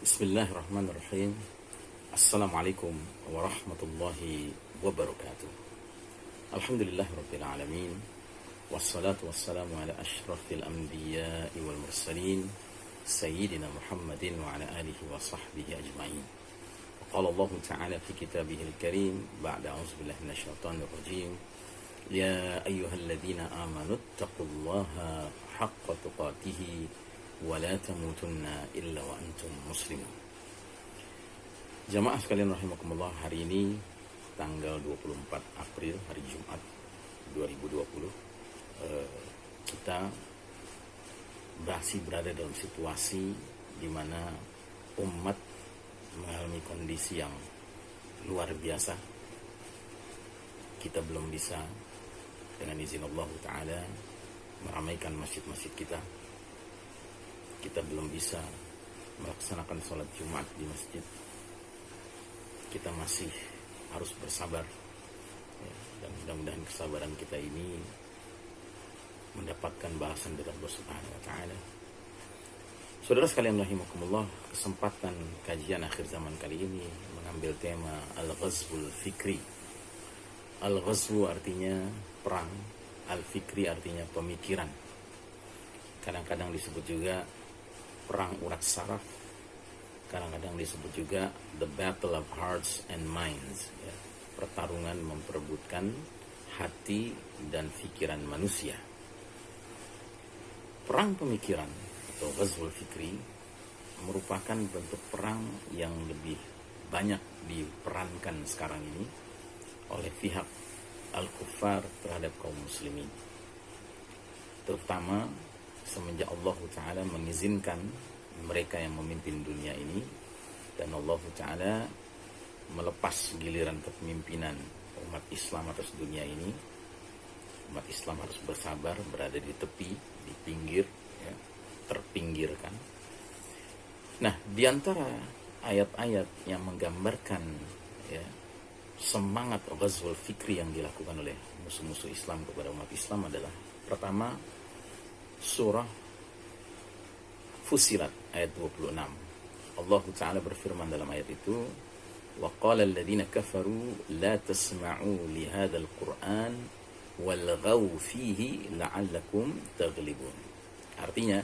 Bismillahirrahmanirrahim. Assalamualaikum warahmatullahi wabarakatuh. Alhamdulillahirabbil alamin. Wassalatu wassalamu ala asyrafil anbiya'i wal mursalin sayyidina Muhammadin wa ala alihi wa sahbihi ajma'in. Qala Allah Ta'ala fi kitabihil karim ba'da a'udzu billahi minasyaitonir rajim. Ya ayyuhalladzina amanu taqullaha haqqa tuqatih wa la tamutunna illa wa antum muslimun. Jamaah sekalian rahimakumullah, hari ini tanggal 24 April, hari Jumat 2020, kita masih berada dalam situasi di mana umat mengalami kondisi yang luar biasa. Kita belum bisa dengan izin Allah Ta'ala meramaikan masjid-masjid kita. Kita belum bisa melaksanakan sholat Jumat di masjid. Kita masih harus bersabar, ya, dan mudah-mudahan kesabaran kita ini mendapatkan balasan dari Allah Subhanahu wa Ta'ala. Saudara sekalian rahimakumullah, kesempatan kajian akhir zaman kali ini mengambil tema Al-Ghazwul Fikri. Al-Ghazwu artinya perang, Al-Fikri artinya pemikiran. Kadang-kadang disebut juga perang urat saraf, kadang-kadang disebut juga the battle of hearts and minds, ya, pertarungan memperebutkan hati dan pikiran manusia. Perang pemikiran atau Ghazwul Fikri merupakan bentuk perang yang lebih banyak diperankan sekarang ini oleh pihak Al-Kuffar terhadap kaum muslimin, terutama semenjak Allah Ta'ala mengizinkan mereka yang memimpin dunia ini, dan Allah Ta'ala melepas giliran kepemimpinan umat Islam atas dunia ini. Umat Islam harus bersabar, berada di tepi, di pinggir, ya, terpinggirkan. Nah, di antara ayat-ayat yang menggambarkan, ya, semangat Ghazwul Fikri yang dilakukan oleh musuh-musuh Islam kepada umat Islam adalah, pertama, surah Fussilat ayat 26. Allah Ta'ala berfirman dalam ayat itu, wa qala alladhina kafaru la tasma'u li hadzal qur'an walghaw fihi la'allakum taghlibun. Artinya,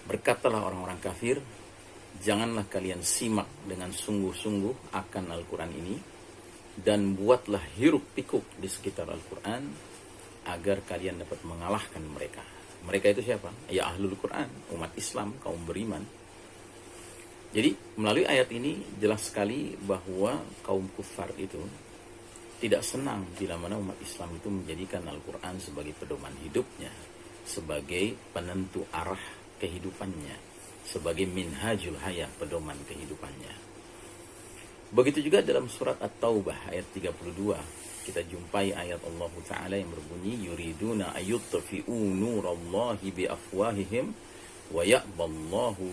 berkatalah orang-orang kafir, janganlah kalian simak dengan sungguh-sungguh akan Al-Quran ini, dan buatlah hiruk pikuk di sekitar Al-Quran agar kalian dapat mengalahkan mereka. Mereka itu siapa? Ya Ahlul Quran, umat Islam, kaum beriman. Jadi melalui ayat ini jelas sekali bahwa kaum kufar itu tidak senang bila mana umat Islam itu menjadikan Al-Quran sebagai pedoman hidupnya, sebagai penentu arah kehidupannya, sebagai minhajul hayah, pedoman kehidupannya. Begitu juga dalam surat At-Taubah ayat 32, kita jumpai ayat Allah Ta'ala yang berbunyi, yuriduna ayyutfi'u nurallahi biafwahihim wa ya'ballahu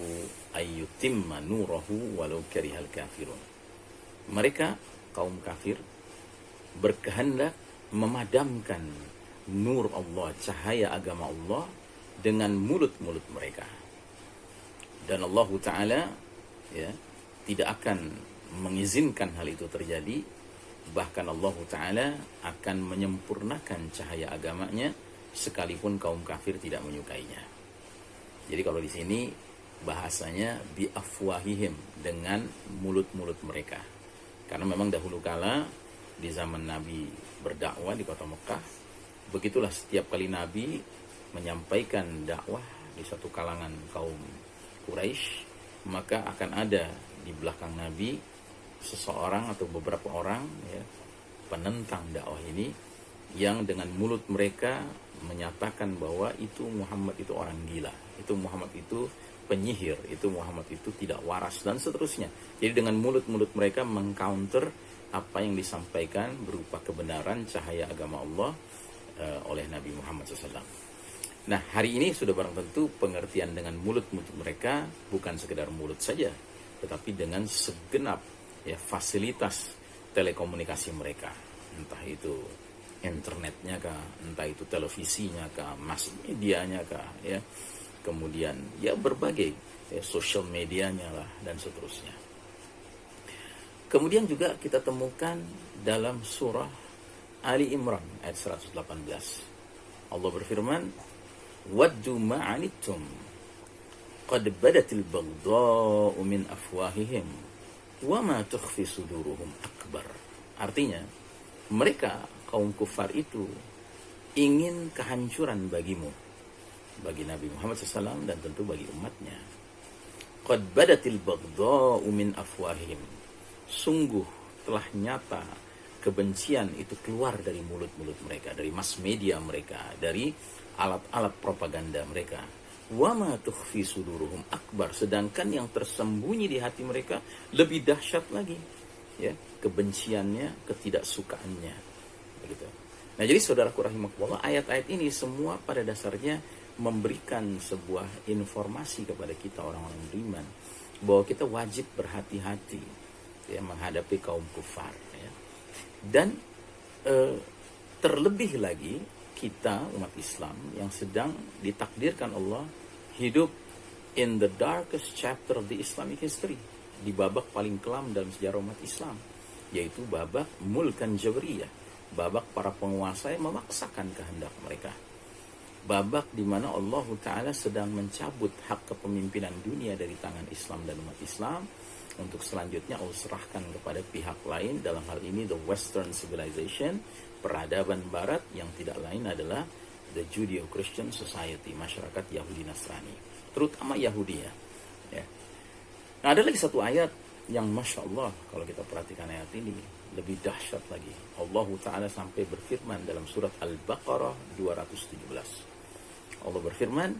ayyutimma nurahu walau karihal kafirun. Mereka, kaum kafir, berkehendak memadamkan nur Allah, cahaya agama Allah, dengan mulut-mulut mereka. Dan Allah Ta'ala, ya, tidak akan mengizinkan hal itu terjadi. Bahkan Allah Ta'ala akan menyempurnakan cahaya agamanya sekalipun kaum kafir tidak menyukainya. Jadi kalau di sini bahasanya biafwahihim, dengan mulut-mulut mereka. Karena memang dahulu kala di zaman Nabi berdakwah di kota Mekah, begitulah setiap kali Nabi menyampaikan dakwah di suatu kalangan kaum Quraisy, maka akan ada di belakang Nabi seseorang atau beberapa orang, ya, penentang dakwah ini, yang dengan mulut mereka menyatakan bahwa itu Muhammad itu orang gila, itu Muhammad itu penyihir, itu Muhammad itu tidak waras, dan seterusnya. Jadi dengan mulut-mulut mereka mengcounter apa yang disampaikan berupa kebenaran cahaya agama Allah oleh Nabi Muhammad SAW. Nah, hari ini sudah barang tentu pengertian dengan mulut-mulut mereka bukan sekedar mulut saja, tetapi dengan segenap, ya, fasilitas telekomunikasi mereka, entah itu internetnya kah, entah itu televisinya kah, mass medianya kah, ya, kemudian ya berbagai social medianya lah dan seterusnya. Kemudian juga kita temukan dalam surah Ali Imran ayat 118. Allah berfirman, "Waddu ma'anittum qad badatil baghdha'u min afwahihim wa ma tukhfi suduruhum akbar." Artinya, mereka kaum kufar itu ingin kehancuran bagimu, bagi Nabi Muhammad SAW dan tentu bagi umatnya. Qad badatil baghdha'u min afwahihim. Sungguh telah nyata kebencian itu keluar dari mulut-mulut mereka, dari mass media mereka, dari alat-alat propaganda mereka. Wa ma tukhfi suduruhum akbar. Sedangkan yang tersembunyi di hati mereka lebih dahsyat lagi. Ya, kebenciannya, ketidaksukaannya. Begitu. Nah, jadi saudaraku rahimakumullah, ayat-ayat ini semua pada dasarnya memberikan sebuah informasi kepada kita orang-orang beriman bahwa kita wajib berhati-hati ya menghadapi kaum kufar ya. Dan terlebih lagi kita umat Islam yang sedang ditakdirkan Allah hidup in the darkest chapter of the Islamic history, di babak paling kelam dalam sejarah umat Islam, yaitu babak mulkan jabriyah, babak para penguasa yang memaksakan kehendak mereka. Babak di mana Allah Ta'ala sedang mencabut hak kepemimpinan dunia dari tangan Islam dan umat Islam untuk selanjutnya Allah serahkan kepada pihak lain, dalam hal ini the Western civilization, peradaban Barat yang tidak lain adalah the Judeo-Christian society, masyarakat Yahudi Nasrani, terutama Yahudi ya. Nah, ada lagi satu ayat yang Masya Allah kalau kita perhatikan ayat ini lebih dahsyat lagi. Allah Ta'ala sampai berfirman dalam surat Al-Baqarah 217. Allah berfirman,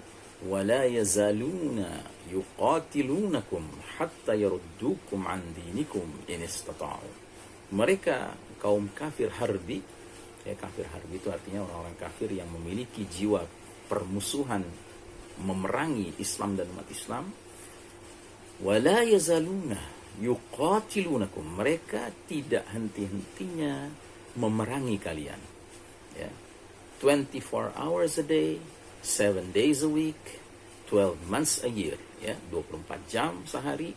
وَلَا يَزَالُونَ يُقَاتِلُونَكُمْ حَتَّى يَرُدُّوكُمْ عَنْ دِينِكُمْ إِنِ اسْتَطَاعُوا. Mereka kaum kafir harbi, ya, kafir harbi itu artinya orang-orang kafir yang memiliki jiwa permusuhan memerangi Islam dan umat Islam. وَلَا يَزَالُونَ يُقَاتِلُونَكُمْ. Mereka tidak henti-hentinya memerangi kalian. Ya. 24 hours a day, 7 days a week, 12 months a year, ya, 24 jam sehari,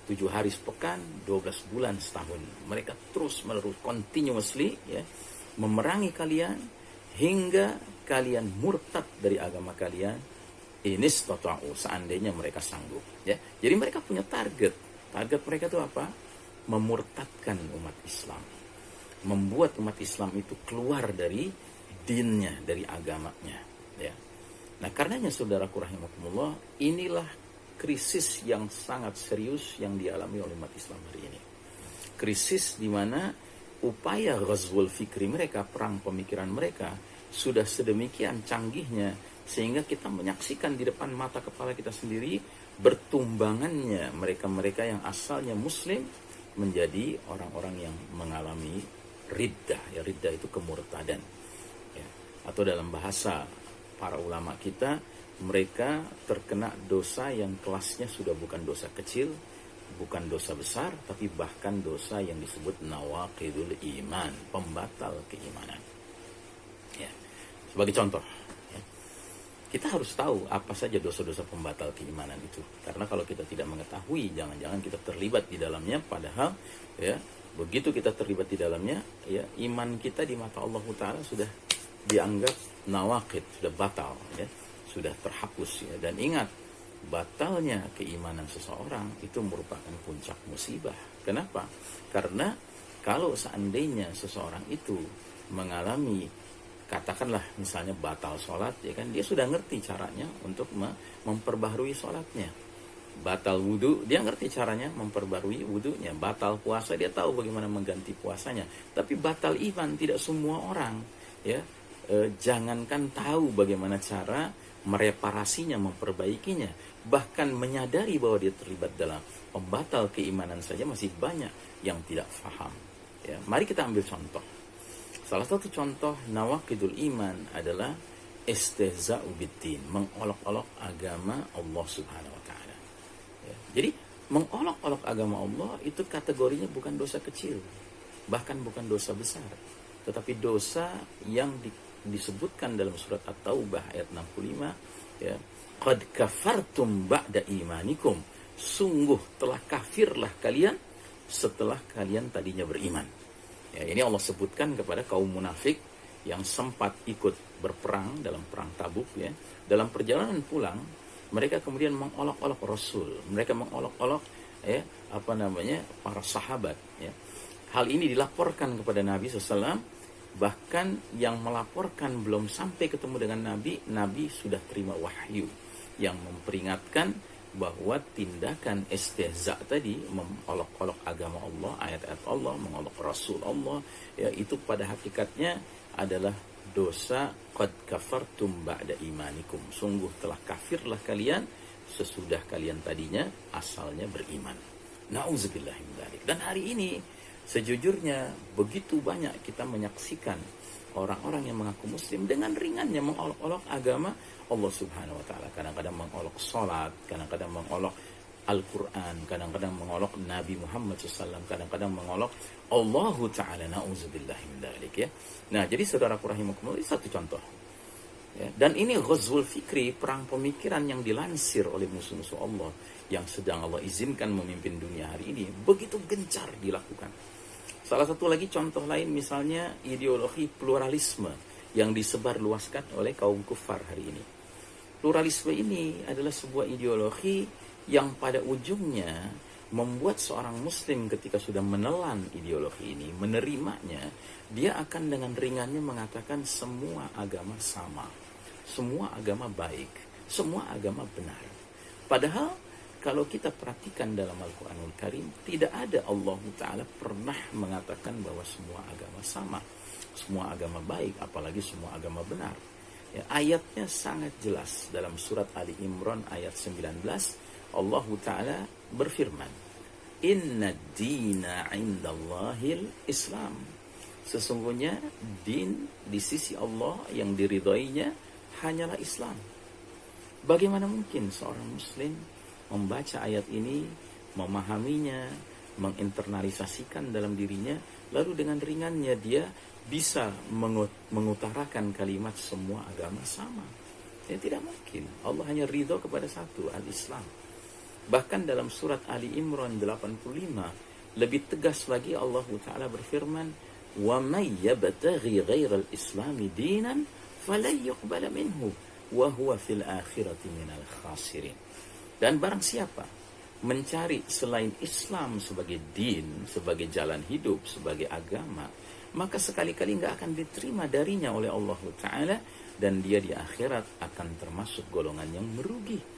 7 hari sepekan, 12 bulan setahun. Mereka terus-menerus continuously ya memerangi kalian hingga kalian murtad dari agama kalian. Inistata'u, seandainya mereka sanggup, ya. Jadi mereka punya target. Target mereka itu apa? Memurtadkan umat Islam. Membuat umat Islam itu keluar dari dinnya, dari agamanya, ya. Nah, karenanya saudaraku rahimakumullah, inilah krisis yang sangat serius yang dialami oleh umat Islam hari ini. Krisis di mana upaya ghazwul fikri mereka, perang pemikiran mereka, sudah sedemikian canggihnya sehingga kita menyaksikan di depan mata kepala kita sendiri bertumbangannya mereka-mereka yang asalnya muslim menjadi orang-orang yang mengalami riddah. Ya, riddah itu kemurtadan. Ya. Atau dalam bahasa para ulama kita, mereka terkena dosa yang kelasnya sudah bukan dosa kecil, bukan dosa besar, tapi bahkan dosa yang disebut nawaqidul iman, pembatal keimanan. Ya. Sebagai contoh, ya, kita harus tahu apa saja dosa-dosa pembatal keimanan itu. Karena kalau kita tidak mengetahui, jangan-jangan kita terlibat di dalamnya, padahal ya begitu kita terlibat di dalamnya, ya iman kita di mata Allah Ta'ala sudah dianggap nawaqid, sudah batal, ya, sudah terhapus, ya. Dan ingat, batalnya keimanan seseorang itu merupakan puncak musibah. Kenapa? Karena kalau seandainya seseorang itu mengalami, katakanlah misalnya batal sholat, ya kan, dia sudah ngerti caranya untuk memperbaharui sholatnya. Batal wudhu, dia ngerti caranya memperbarui wudhunya. Batal puasa, dia tahu bagaimana mengganti puasanya. Tapi batal iman tidak semua orang, ya. Jangankan tahu bagaimana cara mereparasinya, memperbaikinya, bahkan menyadari bahwa dia terlibat dalam pembatal keimanan saja masih banyak yang tidak paham. Ya, mari kita ambil contoh. Salah satu contoh nawaqidul iman adalah istihza'u biddin, mengolok-olok agama Allah Subhanahu wa Ta'ala. Ya, jadi mengolok-olok agama Allah itu kategorinya bukan dosa kecil, bahkan bukan dosa besar, tetapi dosa yang disebutkan dalam surat At-Taubah ayat 65, ya, qad kafartum ba'da imanikum, sungguh telah kafirlah kalian setelah kalian tadinya beriman. Ya, ini Allah sebutkan kepada kaum munafik yang sempat ikut berperang dalam perang Tabuk, ya. Dalam perjalanan pulang, mereka kemudian mengolok-olok Rasul, mereka mengolok-olok para sahabat, ya. Hal ini dilaporkan kepada Nabi SAW, bahkan yang melaporkan belum sampai ketemu dengan Nabi, Nabi sudah terima wahyu yang memperingatkan bahwa tindakan istihza tadi, mengolok-olok agama Allah, ayat-ayat Allah, mengolok Rasul Allah, ya, itu pada hakikatnya adalah dosa qad kafartum ba'da imanikum. Sungguh telah kafirlah kalian sesudah kalian tadinya asalnya beriman. Nauzubillah min dzalik. Dan hari ini sejujurnya begitu banyak kita menyaksikan orang-orang yang mengaku muslim dengan ringannya mengolok-olok agama Allah Subhanahu wa taala. Kadang-kadang mengolok salat, kadang-kadang mengolok Al-Quran, kadang-kadang mengolok Nabi Muhammad SAW, kadang-kadang mengolok Allah Ta'ala. Na'udzubillahi min dzalik, ya. Nah, jadi saudaraku rahimakumullah, ini satu contoh, ya. Dan ini ghazwul fikri, perang pemikiran yang dilansir oleh musuh-musuh Allah yang sedang Allah izinkan memimpin dunia hari ini, begitu gencar dilakukan. Salah satu lagi contoh lain misalnya ideologi pluralisme yang disebarluaskan oleh kaum kufar hari ini. Pluralisme ini adalah sebuah ideologi yang pada ujungnya membuat seorang muslim ketika sudah menelan ideologi ini, menerimanya, dia akan dengan ringannya mengatakan semua agama sama, semua agama baik, semua agama benar. Padahal kalau kita perhatikan dalam Al-Quranul Karim, tidak ada Allah Ta'ala pernah mengatakan bahwa semua agama sama, semua agama baik, apalagi semua agama benar. Ya, ayatnya sangat jelas dalam surat Ali Imran ayat 19, Allah Ta'ala berfirman, Inna dina indallahil Islam. Sesungguhnya din di sisi Allah yang diridhoinya hanyalah Islam. Bagaimana mungkin seorang muslim membaca ayat ini, memahaminya, menginternalisasikan dalam dirinya, lalu dengan ringannya dia bisa mengutarakan kalimat semua agama sama? Ya, tidak mungkin. Allah hanya ridho kepada satu, al-Islam. Bahkan dalam surat Ali Imran 85 lebih tegas lagi Allah Ta'ala berfirman, wa may yabtaghi ghairal islami dinan falan yuqbala minhu wa huwa fil akhirati minal khasirin. Dan barang siapa mencari selain Islam sebagai din, sebagai jalan hidup, sebagai agama, maka sekali-kali nggak akan diterima darinya oleh Allah Ta'ala, dan dia di akhirat akan termasuk golongan yang merugi.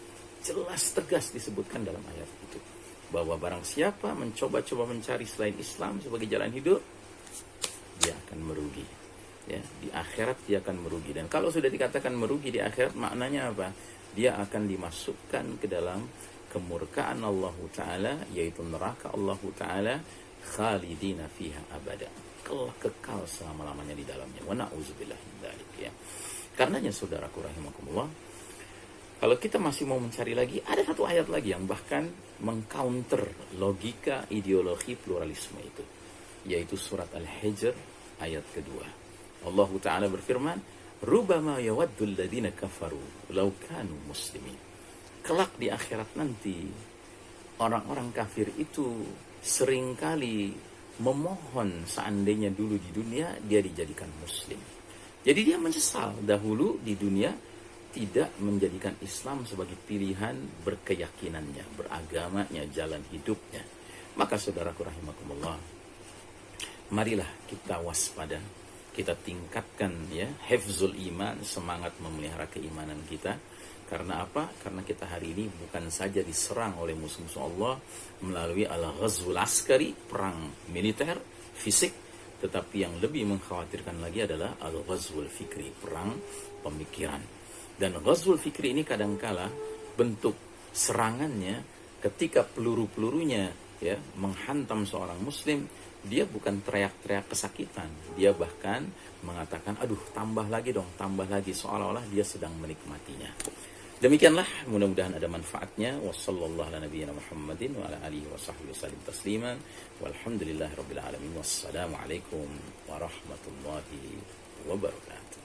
Jelas tegas disebutkan dalam ayat itu bahwa barang siapa mencoba-coba mencari selain Islam sebagai jalan hidup, dia akan merugi, ya. Di akhirat dia akan merugi. Dan kalau sudah dikatakan merugi di akhirat, maknanya apa? Dia akan dimasukkan ke dalam kemurkaan Allah Ta'ala, yaitu neraka Allah Ta'ala, khalidina fiha abada, kekal selama-lamanya di dalamnya. Wa na'udzubillah min dzalik, ya. Karenanya saudaraku rahimakumullah, kalau kita masih mau mencari lagi, ada satu ayat lagi yang bahkan mengcounter logika ideologi pluralisme itu, yaitu surat Al-Hijr ayat kedua. Allah Ta'ala berfirman, Rubama yawaddul ladina kafaru law kanu muslimin. Kelak di akhirat nanti, orang-orang kafir itu seringkali memohon seandainya dulu di dunia dia dijadikan muslim. Jadi dia menyesal dahulu di dunia tidak menjadikan Islam sebagai pilihan berkeyakinannya, beragamanya, jalan hidupnya. Maka saudaraku rahimakumullah, marilah kita waspada, kita tingkatkan, ya, hifzul iman, semangat memelihara keimanan kita. Karena apa? Karena kita hari ini bukan saja diserang oleh musuh-musuh Allah melalui al-ghazwul askari, perang militer, fisik, tetapi yang lebih mengkhawatirkan lagi adalah al-ghazwul fikri, perang pemikiran. Dan ghazwul fikri ini kadangkala bentuk serangannya ketika peluru-pelurunya, ya, menghantam seorang muslim, dia bukan teriak-teriak kesakitan, dia bahkan mengatakan, aduh tambah lagi dong, tambah lagi, seolah-olah dia sedang menikmatinya. Demikianlah, mudah-mudahan ada manfaatnya. Wassallallahu ala nabiyyina Muhammadin wa ala alihi wa sahbihi wasallim tasliman. Walhamdulillahirabbil alamin. Wassalamualaikum warahmatullahi wabarakatuh.